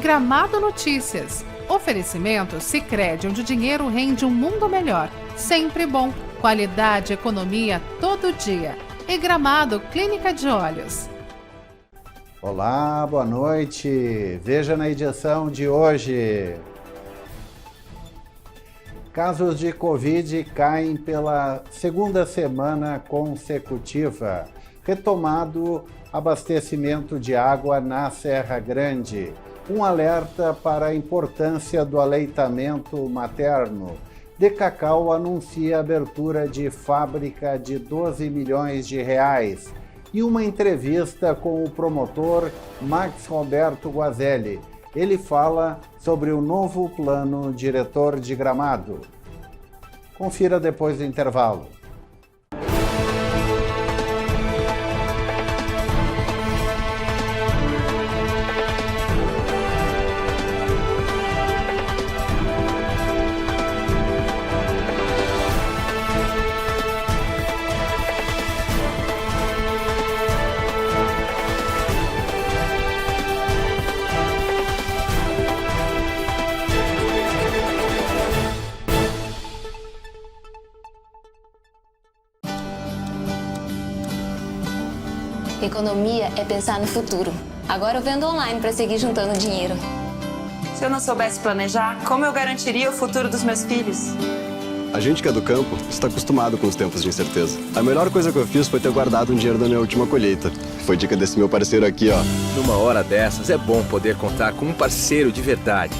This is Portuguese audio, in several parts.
Gramado Notícias. Oferecimento Sicredi, onde o dinheiro rende um mundo melhor. Sempre bom. Qualidade e economia todo dia. E Gramado Clínica de Olhos. Olá, boa noite. Veja na edição de hoje. Casos de Covid caem pela segunda semana consecutiva. Retomado abastecimento de água na Serra Grande. Um alerta para a importância do aleitamento materno. Decacau anuncia abertura de fábrica de 12 milhões de reais. E uma entrevista com o promotor Max Roberto Guazelli. Ele fala sobre o novo plano diretor de Gramado. Confira depois do intervalo. Economia é pensar no futuro. Agora eu vendo online para seguir juntando dinheiro. Se eu não soubesse planejar, como eu garantiria o futuro dos meus filhos? A gente que é do campo está acostumado com os tempos de incerteza. A melhor coisa que eu fiz foi ter guardado um dinheiro da minha última colheita. Foi dica desse meu parceiro aqui, ó. Numa hora dessas, é bom poder contar com um parceiro de verdade.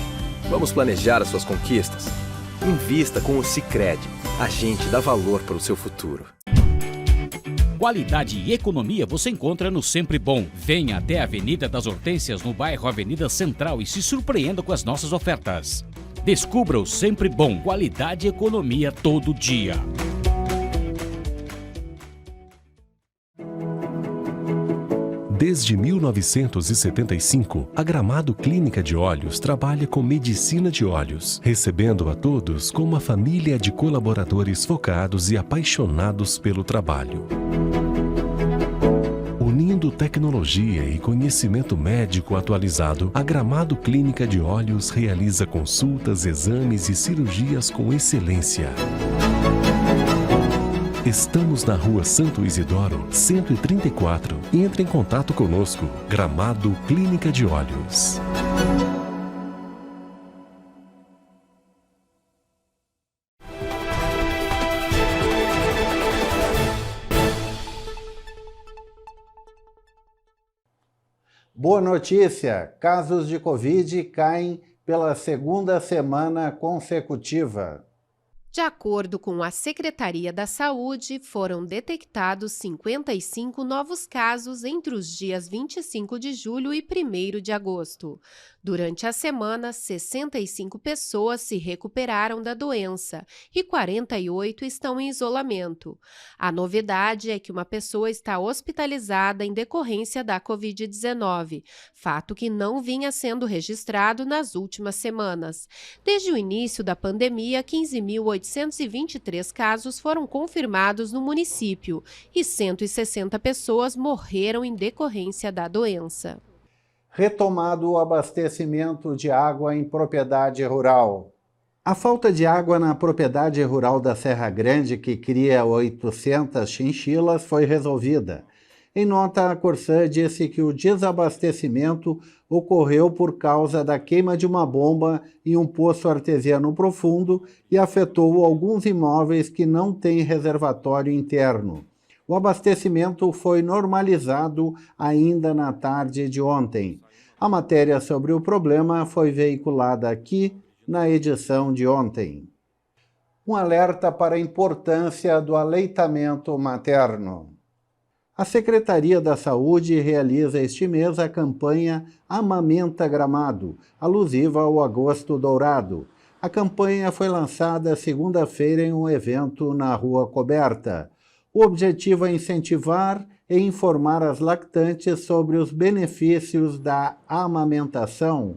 Vamos planejar as suas conquistas? Invista com o Sicredi. A gente dá valor para o seu futuro. Qualidade e economia você encontra no Sempre Bom. Venha até a Avenida das Hortênsias, no bairro Avenida Central, e se surpreenda com as nossas ofertas. Descubra o Sempre Bom. Qualidade e economia todo dia. Desde 1975, a Gramado Clínica de Olhos trabalha com medicina de olhos, recebendo a todos com uma família de colaboradores focados e apaixonados pelo trabalho. Unindo tecnologia e conhecimento médico atualizado, a Gramado Clínica de Olhos realiza consultas, exames e cirurgias com excelência. Estamos na Rua Santo Isidoro, 134. Entre em contato conosco. Gramado Clínica de Olhos. Boa notícia! Casos de Covid caem pela segunda semana consecutiva. De acordo com a Secretaria da Saúde, foram detectados 55 novos casos entre os dias 25 de julho e 1º de agosto. Durante a semana, 65 pessoas se recuperaram da doença e 48 estão em isolamento. A novidade é que uma pessoa está hospitalizada em decorrência da Covid-19, fato que não vinha sendo registrado nas últimas semanas. Desde o início da pandemia, 15.823 casos foram confirmados no município e 160 pessoas morreram em decorrência da doença. Retomado o abastecimento de água em propriedade rural. A falta de água na propriedade rural da Serra Grande, que cria 800 chinchilas, foi resolvida. Em nota, a Corsã disse que o desabastecimento ocorreu por causa da queima de uma bomba em um poço artesiano profundo e afetou alguns imóveis que não têm reservatório interno. O abastecimento foi normalizado ainda na tarde de ontem. A matéria sobre o problema foi veiculada aqui na edição de ontem. Um alerta para a importância do aleitamento materno. A Secretaria da Saúde realiza este mês a campanha Amamenta Gramado, alusiva ao Agosto Dourado. A campanha foi lançada segunda-feira em um evento na Rua Coberta. O objetivo é incentivar e informar as lactantes sobre os benefícios da amamentação.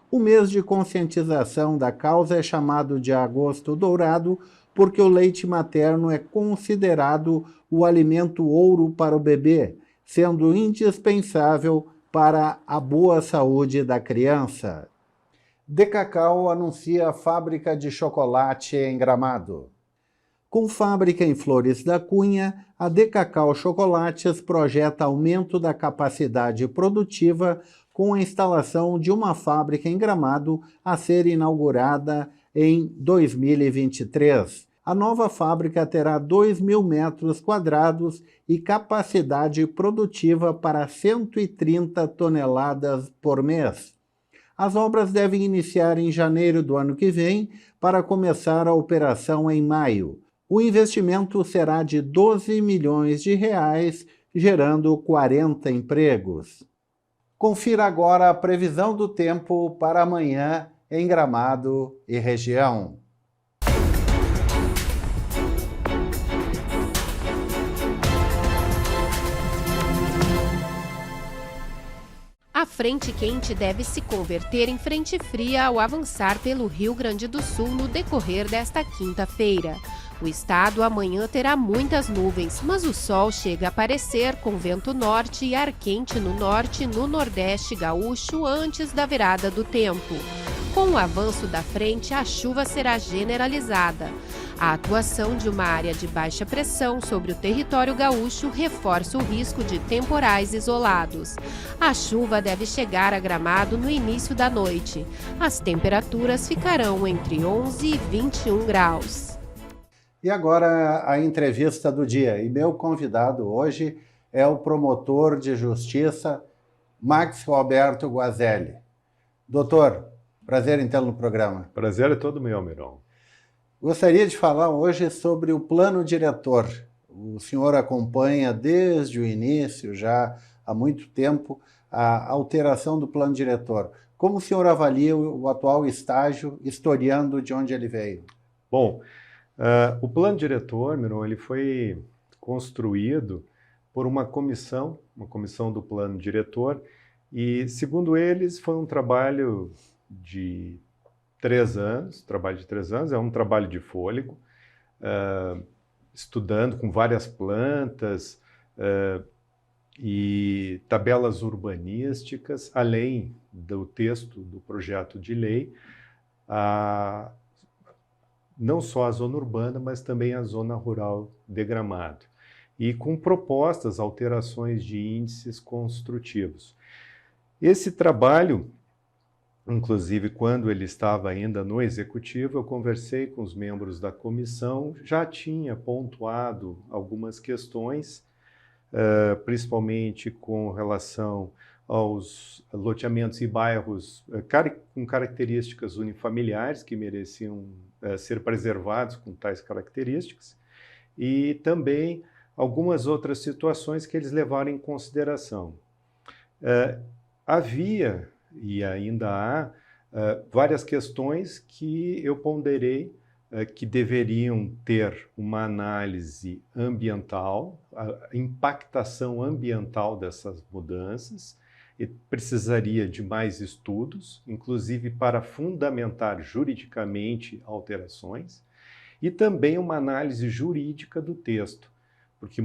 O mês de conscientização da causa é chamado de Agosto Dourado porque o leite materno é considerado o alimento ouro para o bebê, sendo indispensável para a boa saúde da criança. Decacau anuncia fábrica de chocolate em Gramado. Com fábrica em Flores da Cunha, a Decacau Chocolates projeta aumento da capacidade produtiva com a instalação de uma fábrica em Gramado a ser inaugurada em 2023. A nova fábrica terá 2.000 metros quadrados e capacidade produtiva para 130 toneladas por mês. As obras devem iniciar em janeiro do ano que vem para começar a operação em maio. O investimento será de 12 milhões de reais, gerando 40 empregos. Confira agora a previsão do tempo para amanhã em Gramado e região. A frente quente deve se converter em frente fria ao avançar pelo Rio Grande do Sul no decorrer desta quinta-feira. O estado amanhã terá muitas nuvens, mas o sol chega a aparecer com vento norte e ar quente no norte e no nordeste gaúcho antes da virada do tempo. Com o avanço da frente, a chuva será generalizada. A atuação de uma área de baixa pressão sobre o território gaúcho reforça o risco de temporais isolados. A chuva deve chegar a Gramado no início da noite. As temperaturas ficarão entre 11 e 21 graus. E agora a entrevista do dia. E meu convidado hoje é o promotor de justiça Max Roberto Guazelli. Doutor, prazer em tê-lo no programa. Prazer é todo meu, Miron. Gostaria de falar hoje sobre o plano diretor. O senhor acompanha desde o início, já há muito tempo, a alteração do plano diretor. Como o senhor avalia o atual estágio, historiando de onde ele veio? Bom, o plano diretor, Miron, ele foi construído por uma comissão do plano diretor, e, segundo eles, foi um trabalho de 3 anos, é um trabalho de fôlego, estudando com várias plantas e tabelas urbanísticas, além do texto do projeto de lei, não só a zona urbana, mas também a zona rural de Gramado, e com propostas, alterações de índices construtivos. Esse trabalho, inclusive, quando ele estava ainda no Executivo, eu conversei com os membros da comissão, já tinha pontuado algumas questões, principalmente com relação aos loteamentos e bairros com características unifamiliares, que mereciam ser preservados com tais características, e também algumas outras situações que eles levaram em consideração. Havia e ainda há várias questões que eu ponderei que deveriam ter uma análise ambiental, a impactação ambiental dessas mudanças, e precisaria de mais estudos, inclusive para fundamentar juridicamente alterações, e também uma análise jurídica do texto, porque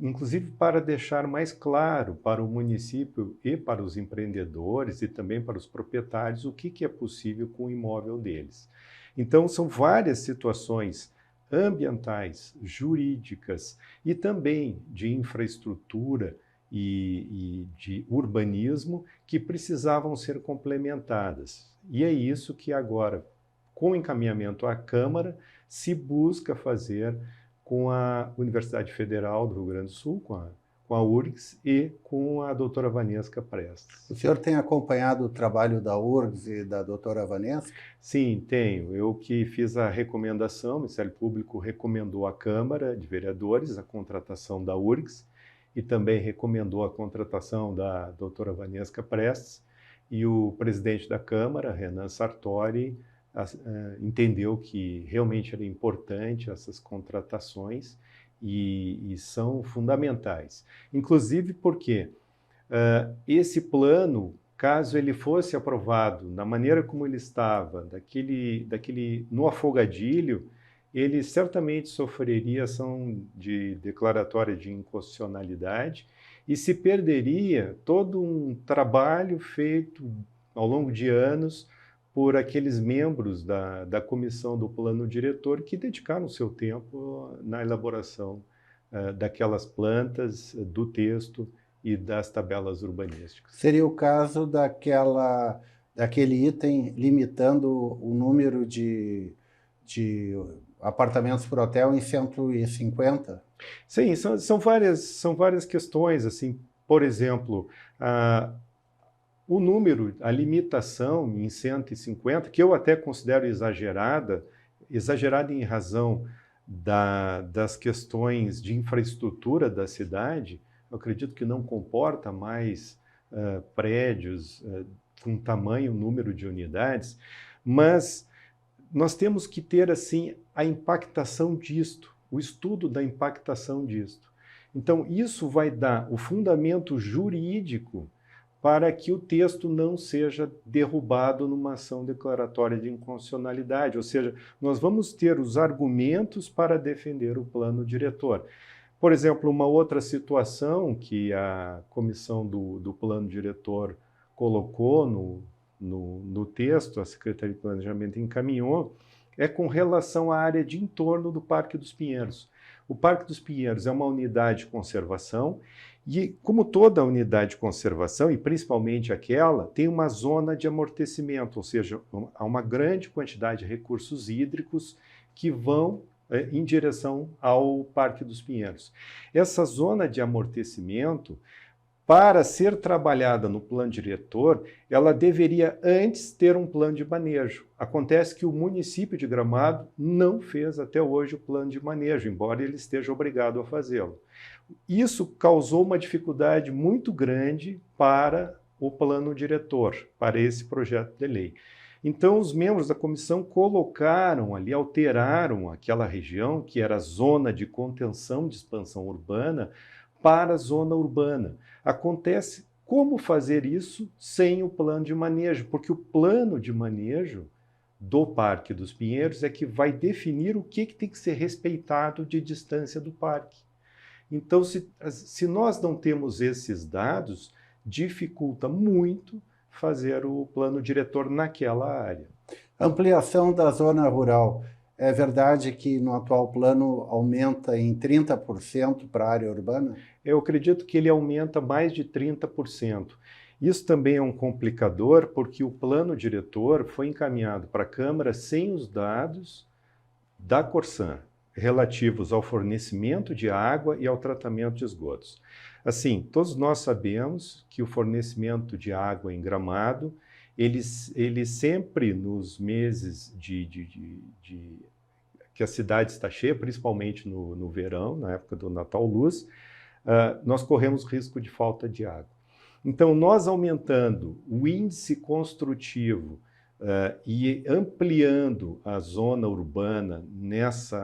inclusive para deixar mais claro para o município e para os empreendedores e também para os proprietários o que é possível com o imóvel deles. Então, são várias situações ambientais, jurídicas e também de infraestrutura e de urbanismo que precisavam ser complementadas. E é isso que agora, com encaminhamento à Câmara, se busca fazer com a Universidade Federal do Rio Grande do Sul, com a URGS e com a doutora Vanesca Prestes. O senhor tem acompanhado o trabalho da URGS e da doutora Vanesca? Sim, tenho. Eu que fiz a recomendação, o Ministério Público recomendou à Câmara de Vereadores a contratação da URGS e também recomendou a contratação da doutora Vanesca Prestes, e o presidente da Câmara, Renan Sartori, entendeu que realmente era importante essas contratações e são fundamentais. Inclusive porque esse plano, caso ele fosse aprovado da maneira como ele estava, no afogadilho, ele certamente sofreria ação de declaratória de inconstitucionalidade e se perderia todo um trabalho feito ao longo de anos por aqueles membros da comissão do plano diretor que dedicaram seu tempo na elaboração daquelas plantas, do texto e das tabelas urbanísticas. Seria o caso daquele item limitando o número de apartamentos por hotel em 150? Sim, são várias questões. Assim, por exemplo, o número, a limitação em 150, que eu até considero exagerada em razão das questões de infraestrutura da cidade. Eu acredito que não comporta mais prédios com tamanho, número de unidades, mas nós temos que ter assim a impactação disto, o estudo da impactação disto. Então, isso vai dar o fundamento jurídico para que o texto não seja derrubado numa ação declaratória de inconstitucionalidade, ou seja, nós vamos ter os argumentos para defender o plano diretor. Por exemplo, uma outra situação que a comissão do plano diretor colocou no texto, a Secretaria de Planejamento encaminhou, é com relação à área de entorno do Parque dos Pinheiros. O Parque dos Pinheiros é uma unidade de conservação e, como toda unidade de conservação, e principalmente aquela, tem uma zona de amortecimento, ou seja, há uma grande quantidade de recursos hídricos que vão em direção ao Parque dos Pinheiros. Essa zona de amortecimento, para ser trabalhada no plano diretor, ela deveria antes ter um plano de manejo. Acontece que o município de Gramado não fez até hoje o plano de manejo, embora ele esteja obrigado a fazê-lo. Isso causou uma dificuldade muito grande para o plano diretor, para esse projeto de lei. Então, os membros da comissão colocaram ali, alteraram aquela região, que era a zona de contenção de expansão urbana, para a zona urbana. Acontece como fazer isso sem o plano de manejo, porque o plano de manejo do Parque dos Pinheiros é que vai definir o que tem que ser respeitado de distância do parque. Então, se nós não temos esses dados, dificulta muito fazer o plano diretor naquela área. Ampliação da zona rural. É verdade que no atual plano aumenta em 30% para a área urbana? Eu acredito que ele aumenta mais de 30%. Isso também é um complicador, porque o plano diretor foi encaminhado para a Câmara sem os dados da Corsan, relativos ao fornecimento de água e ao tratamento de esgotos. Assim, todos nós sabemos que o fornecimento de água em Gramado, ele sempre nos meses que a cidade está cheia, principalmente no verão, na época do Natal Luz, nós corremos risco de falta de água. Então, nós aumentando o índice construtivo e ampliando a zona urbana nesse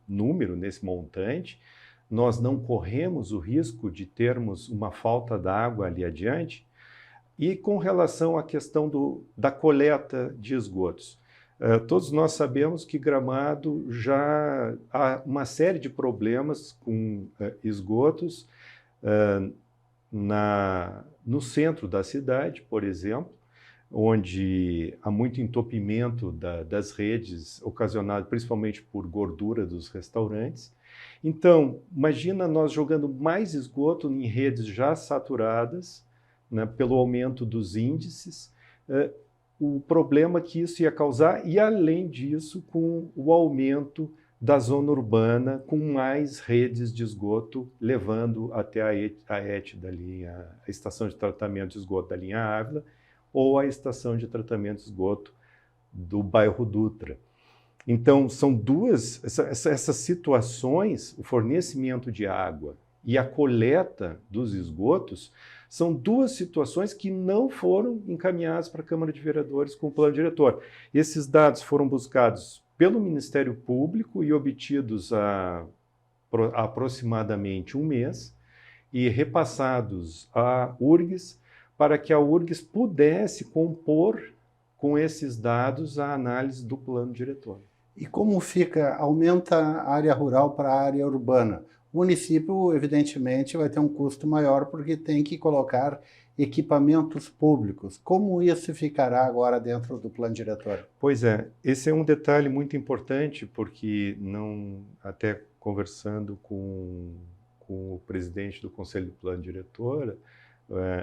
número, nesse montante, nós não corremos o risco de termos uma falta d'água ali adiante. E com relação à questão da coleta de esgotos, todos nós sabemos que Gramado já há uma série de problemas com esgotos no centro da cidade, por exemplo, onde há muito entupimento das redes, ocasionado principalmente por gordura dos restaurantes. Então, imagina nós jogando mais esgoto em redes já saturadas, né, pelo aumento dos índices, o problema que isso ia causar, e além disso, com o aumento da zona urbana, com mais redes de esgoto, levando até a ET da linha, a estação de tratamento de esgoto da linha Ávila, ou a estação de tratamento de esgoto do bairro Dutra. Então, são essas situações, o fornecimento de água e a coleta dos esgotos, são duas situações que não foram encaminhadas para a Câmara de Vereadores com o plano diretor. Esses dados foram buscados pelo Ministério Público e obtidos há aproximadamente um mês e repassados à URGS para que a URGS pudesse compor com esses dados a análise do plano diretor. E como fica? Aumenta a área rural para a área urbana. o município, evidentemente, vai ter um custo maior porque tem que colocar equipamentos públicos. Como isso ficará agora dentro do plano diretor? Pois é, esse é um detalhe muito importante, porque até conversando com o presidente do Conselho de Plano Diretor,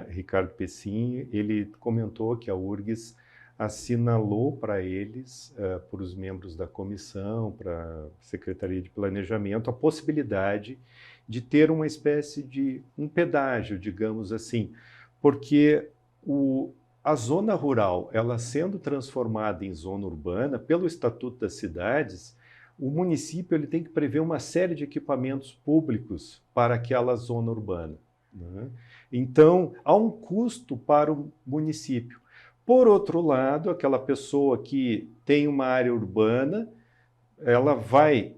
Ricardo Pessinho, ele comentou que a URGS assinalou para eles, para os membros da comissão, para a Secretaria de Planejamento, a possibilidade de ter uma espécie de um pedágio, digamos assim, porque a zona rural, ela sendo transformada em zona urbana, pelo Estatuto das Cidades, o município ele tem que prever uma série de equipamentos públicos para aquela zona urbana, né? Então, há um custo para o município. Por outro lado, aquela pessoa que tem uma área urbana, ela vai,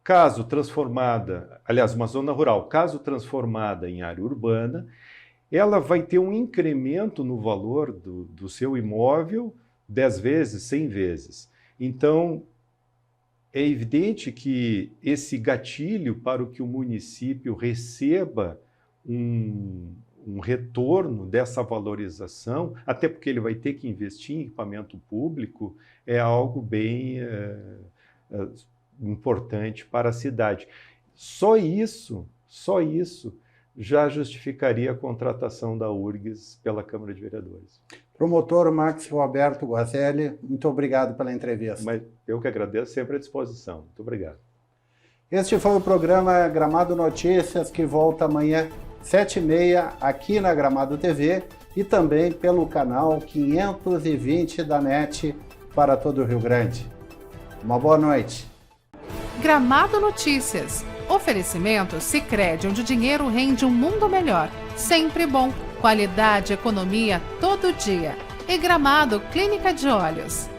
caso transformada, aliás, uma zona rural, caso transformada em área urbana, ela vai ter um incremento no valor do seu imóvel 10 vezes, 100 vezes. Então, é evidente que esse gatilho para o que o município receba um retorno dessa valorização, até porque ele vai ter que investir em equipamento público, é algo bem importante para a cidade. Só isso já justificaria a contratação da URGS pela Câmara de Vereadores. Promotor Max Roberto Guazelli, muito obrigado pela entrevista. Mas eu que agradeço, sempre à disposição. Muito obrigado. Este foi o programa Gramado Notícias, que volta amanhã, 7h30, aqui na Gramado TV e também pelo canal 520 da NET para todo o Rio Grande. Uma boa noite. Gramado Notícias. Oferecimento Sicredi, onde o dinheiro rende um mundo melhor. Sempre bom. Qualidade e economia todo dia. E Gramado Clínica de Olhos.